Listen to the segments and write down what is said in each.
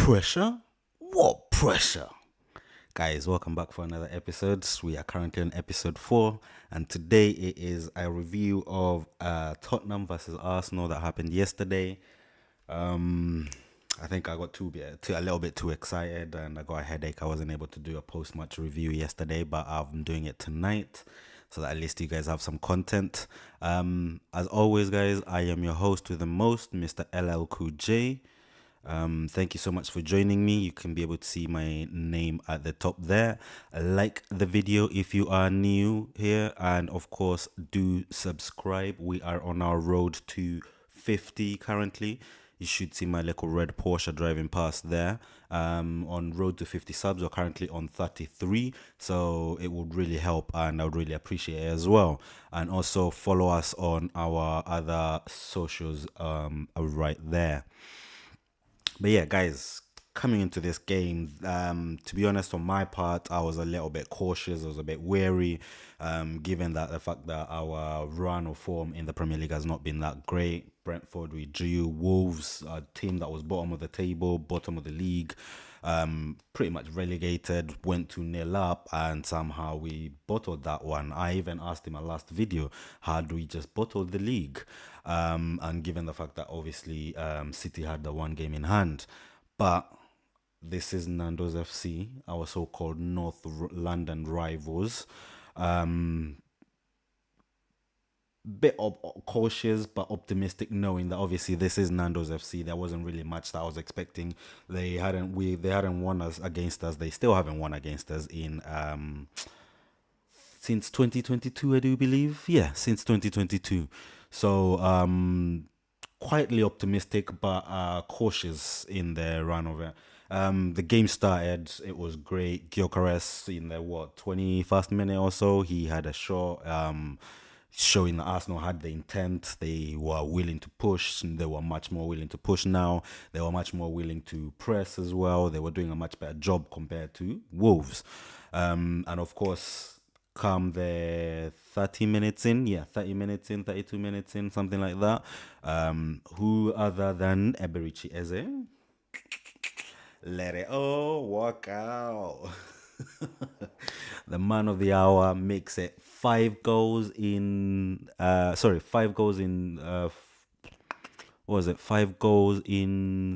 Pressure? What pressure? Guys, welcome back for another episode. We are currently on episode 4, and today it is a review of Tottenham versus Arsenal that happened yesterday. I think I got a little bit too excited and I got a headache. I wasn't able to do a post-match review yesterday, but I'm doing it tonight so that at least you guys have some content. As always, guys, I am your host with the most, Mr. LL Cool J. Thank you so much for joining me. You can be able to see my name at the top there. Like the video if you are new here, and of course do subscribe. We are on our road to 50 currently. You should see my little red Porsche driving past there. On road to 50 subs. We're currently on 33, so it would really help and I would really appreciate it as well. And also follow us on our other socials right there. But yeah, guys, coming into this game, to be honest, on my part, I was a little bit cautious. I was a bit wary, given that the fact that our run of form in the Premier League has not been that great. Brentford, we drew. Wolves, a team that was bottom of the table, bottom of the league, pretty much relegated, went to 0 up, and somehow we bottled that one. I even asked in my last video, how do we just bottle the league? And given the fact that obviously City had the one game in hand, but this is Nando's FC, our so-called London rivals. Bit of cautious but optimistic, knowing that obviously this is Nando's FC. There wasn't really much that I was expecting. They hadn't won us against us. They still haven't won against us in since 2022, I do believe. Yeah, since 2022. So quietly optimistic but cautious in the run of it. The game started, it was great. Gyokeres in the 21st minute or so, he had a shot, showing that Arsenal had the intent. They were willing to push. They were much more willing to push now. They were much more willing to press as well. They were doing a much better job compared to Wolves. And of course, come the 30 minutes in, 30 minutes in, 32 minutes in, something like that. Who other than Eberechi Eze? Let it all walk out. The man of the hour makes it 5 goals in 5 goals in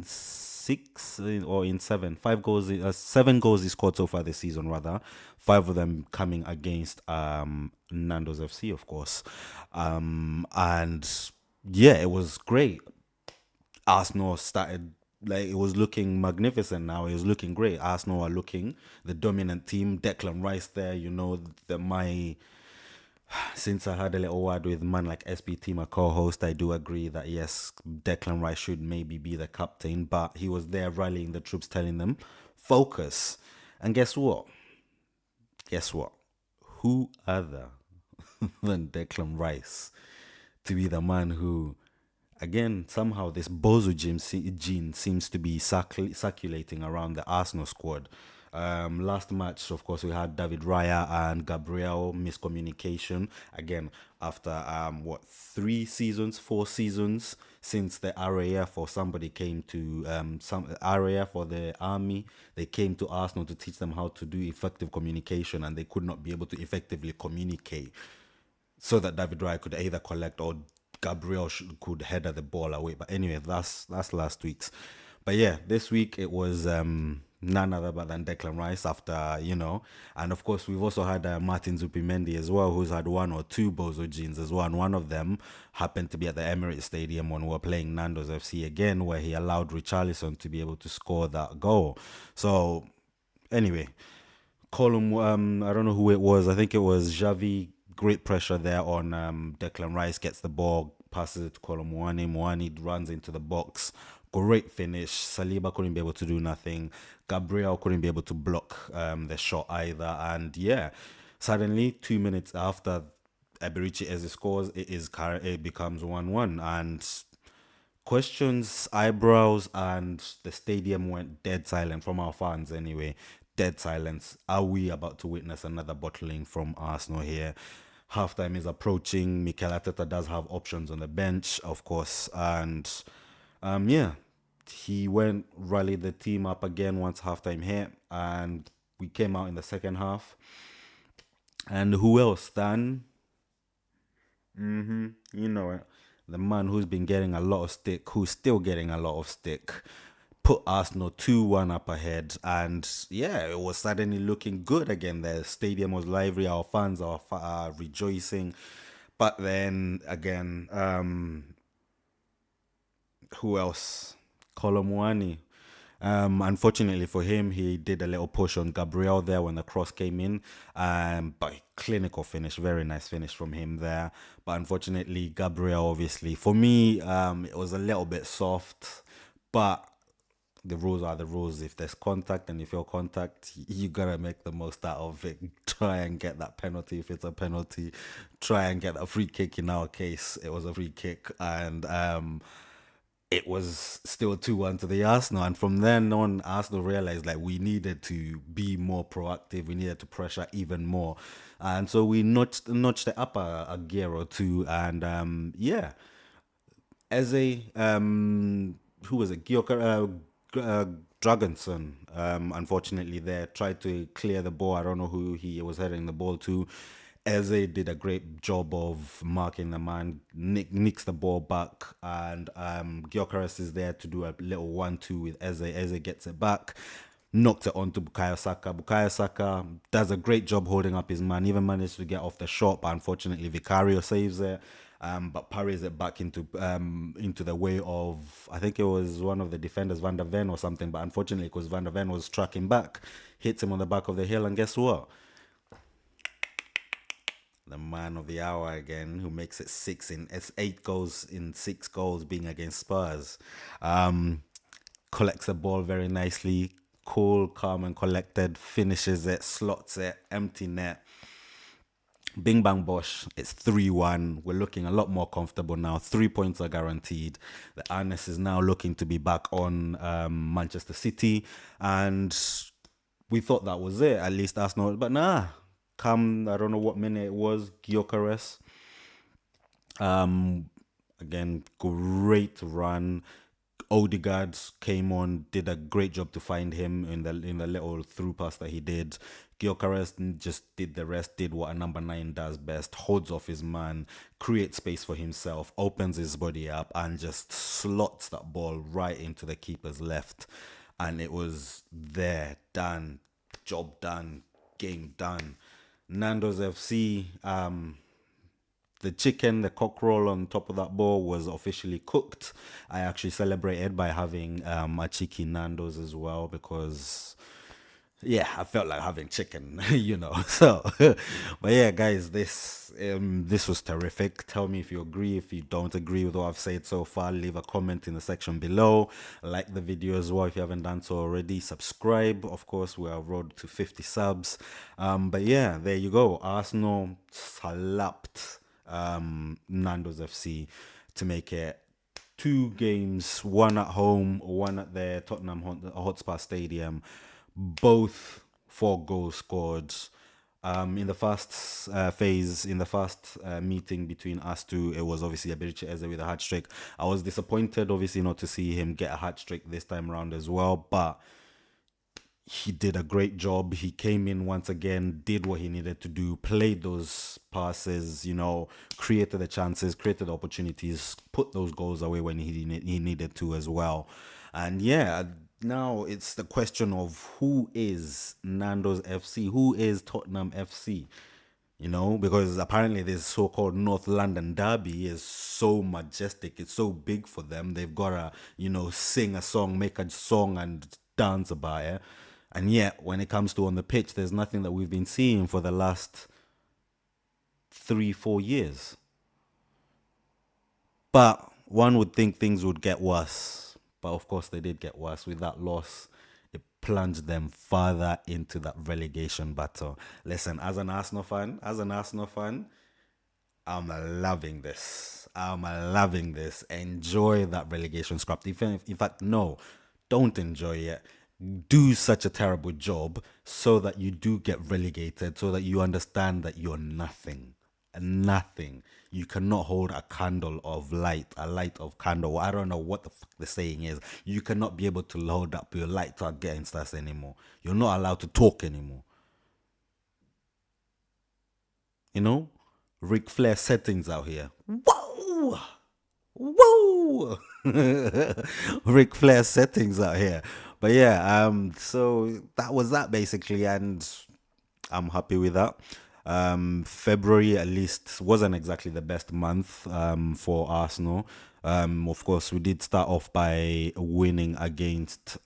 6 or in 7. 5 goals, 7 goals he scored so far this season, rather. 5 of them coming against Nando's FC, of course. And yeah, it was great. Arsenal started, like, it was looking magnificent now. It was looking great. Arsenal are looking the dominant team. Declan Rice there, since I had a little word with man like SPT, my co-host, I do agree that yes, Declan Rice should maybe be the captain, but he was there rallying the troops, telling them, focus. And guess what? Who other than Declan Rice to be the man who, again, somehow this Bozo gene seems to be circulating around the Arsenal squad. Last match, of course, we had David Raya and Gabriel miscommunication. Again, after 4 seasons since the RAF or somebody came to some RAF or the army, they came to Arsenal to teach them how to do effective communication, and they could not be able to effectively communicate so that David Raya could either collect or Gabriel could header the ball away. But anyway, that's last week's. But yeah, this week it was none other but than Declan Rice after, and of course we've also had Martin Zubimendi as well, who's had 1 or 2 Bozo genes as well, and one of them happened to be at the Emirates Stadium when we were playing Nando's FC again, where he allowed Richarlison to be able to score that goal. So anyway, Kolo, I don't know who it was. I think it was Xavi. Great pressure there on Declan Rice, gets the ball, passes it to Kolo Muani. Muani runs into the box. Great finish. Saliba couldn't be able to do nothing. Gabriel couldn't be able to block the shot either. And yeah, suddenly 2 minutes after Eberechi Eze scores, it becomes 1-1. And questions, eyebrows, and the stadium went dead silent from our fans anyway. Dead silence. Are we about to witness another bottling from Arsenal here? Halftime is approaching. Mikel Arteta does have options on the bench, of course, and yeah, he went rallied the team up again once halftime hit, and we came out in the second half. And who else than you know it, the man who's been getting a lot of stick, who's still getting a lot of stick, put Arsenal 2-1 up ahead, and yeah, it was suddenly looking good again. The stadium was lively, our fans are rejoicing. But then again, who else? Kolo Muani. Unfortunately for him, he did a little push on Gabriel there when the cross came in. But clinical finish, very nice finish from him there. But unfortunately, Gabriel, obviously, for me, it was a little bit soft. But the rules are the rules. If there's contact and if you're contact, you gotta make the most out of it. Try and get that penalty if it's a penalty. Try and get a free kick. In our case, it was a free kick, and it was still 2-1 to the Arsenal. And from then on, Arsenal realized like we needed to be more proactive. We needed to pressure even more. And so we notched it up a gear or two. And yeah, Eze, who was it? Dragonson, unfortunately, there tried to clear the ball. I don't know who he was heading the ball to. Eze did a great job of marking the man, nicks the ball back, and Gyokeres is there to do a little 1-2 with Eze. Eze gets it back, knocked it onto Bukayo Saka. Bukayo Saka does a great job holding up his man, even managed to get off the shot, but unfortunately Vicario saves it. But parries it back into the way of, I think it was one of the defenders, Van der Ven or something, but unfortunately because Van der Ven was tracking back, hits him on the back of the heel, and guess what? The man of the hour again, who makes it 8 goals in 6 goals being against Spurs. Collects the ball very nicely, cool, calm and collected, finishes it, slots it, empty net. Bing bang bosh, it's 3-1. We're looking a lot more comfortable now. 3 points are guaranteed. The Arnes is now looking to be back on Manchester City, and we thought that was it, at least Arsenal, but nah. I don't know what minute it was, Gyokeres. Again, great run. Odegaard came on, did a great job to find him in the little through pass that he did. Gyokeres just did the rest, did what a number 9 does best, holds off his man, creates space for himself, opens his body up, and just slots that ball right into the keeper's left. And it was there, done, job done, game done. Nando's FC, the cock roll on top of that ball was officially cooked. I actually celebrated by having a cheeky Nando's as well, because yeah, I felt like having chicken, you know. So, but yeah, guys, this was terrific. Tell me if you agree. If you don't agree with what I've said so far, leave a comment in the section below. Like the video as well if you haven't done so already. Subscribe. Of course, we're on road to 50 subs. But yeah, there you go. Arsenal slapped Nando's FC to make it 2 games, 1 at home, 1 at their Tottenham Hotspur Stadium. Both 4 goals scored. In the first phase, in the first meeting between us two, it was obviously Eberechi Eze with a hat-trick. I was disappointed, obviously, not to see him get a hat-trick this time around as well, but he did a great job. He came in once again, did what he needed to do, played those passes, you know, created the chances, created opportunities, put those goals away when he needed to as well. And yeah, now it's the question of who is Nando's FC, who is Tottenham FC, you know, because apparently this so-called North London derby is so majestic, it's so big for them. They've got to, you know, sing a song, make a song and dance about it. And yet, when it comes to on the pitch, there's nothing that we've been seeing for the last 3-4 years. But one would think things would get worse. But of course, they did get worse. With that loss, it plunged them further into that relegation battle. Listen, as an Arsenal fan, I'm loving this. Enjoy that relegation scrap. In fact, no, don't enjoy it. Do such a terrible job so that you do get relegated, so that you understand that you're nothing. nothing. You cannot hold a candle of light, a light of candle. I don't know what the fuck the saying is. You cannot be able to hold up your light against us anymore. You're not allowed to talk anymore. You know, Ric Flair settings out here. Whoa, whoa, Ric Flair settings out here. But yeah, so that was that basically, and I'm happy with that. February at least wasn't exactly the best month for Arsenal. Of course, we did start off by winning against.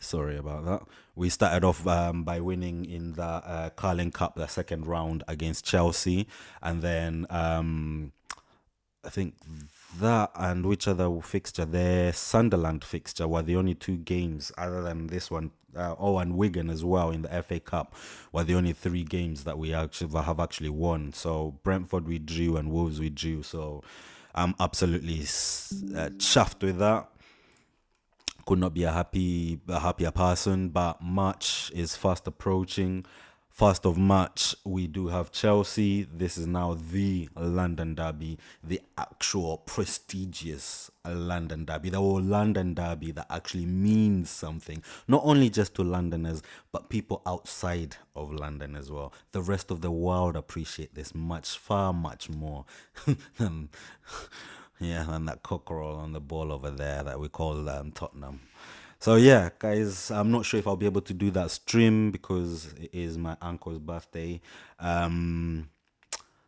Sorry about that. We started off by winning in the Carling Cup, the second round against Chelsea, and then I think that and which other fixture? The Sunderland fixture were the only two games other than this one. And Wigan as well in the FA Cup were the only three games that we have actually won. So Brentford we drew and Wolves we drew. So I'm absolutely chuffed with that. Could not be a happier person, but March is fast approaching. First of March, we do have Chelsea. This is now the London derby, the actual prestigious London derby, the whole London derby that actually means something, not only just to Londoners, but people outside of London as well. The rest of the world appreciate this far much more than than that cockerel on the ball over there that we call Tottenham. So yeah, guys, I'm not sure if I'll be able to do that stream because it is my uncle's birthday.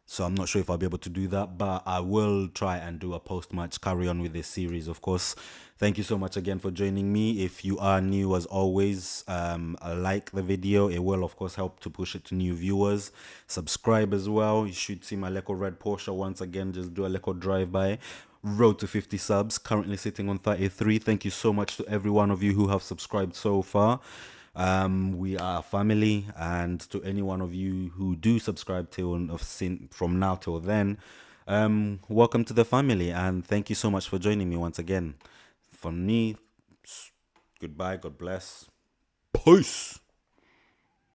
So I'm not sure if I'll be able to do that, but I will try and do a post-match carry on with this series, of course. Thank you so much again for joining me. If you are new, as always, like the video. It will, of course, help to push it to new viewers. Subscribe as well. You should see my little red Porsche once again. Just do a little drive-by. Road to 50 subs, currently sitting on 33. Thank you so much to every one of you who have subscribed so far. We are a family, and to any one of you who do subscribe from now till then, welcome to the family, and thank you so much for joining me once again. From me, goodbye, God bless, peace.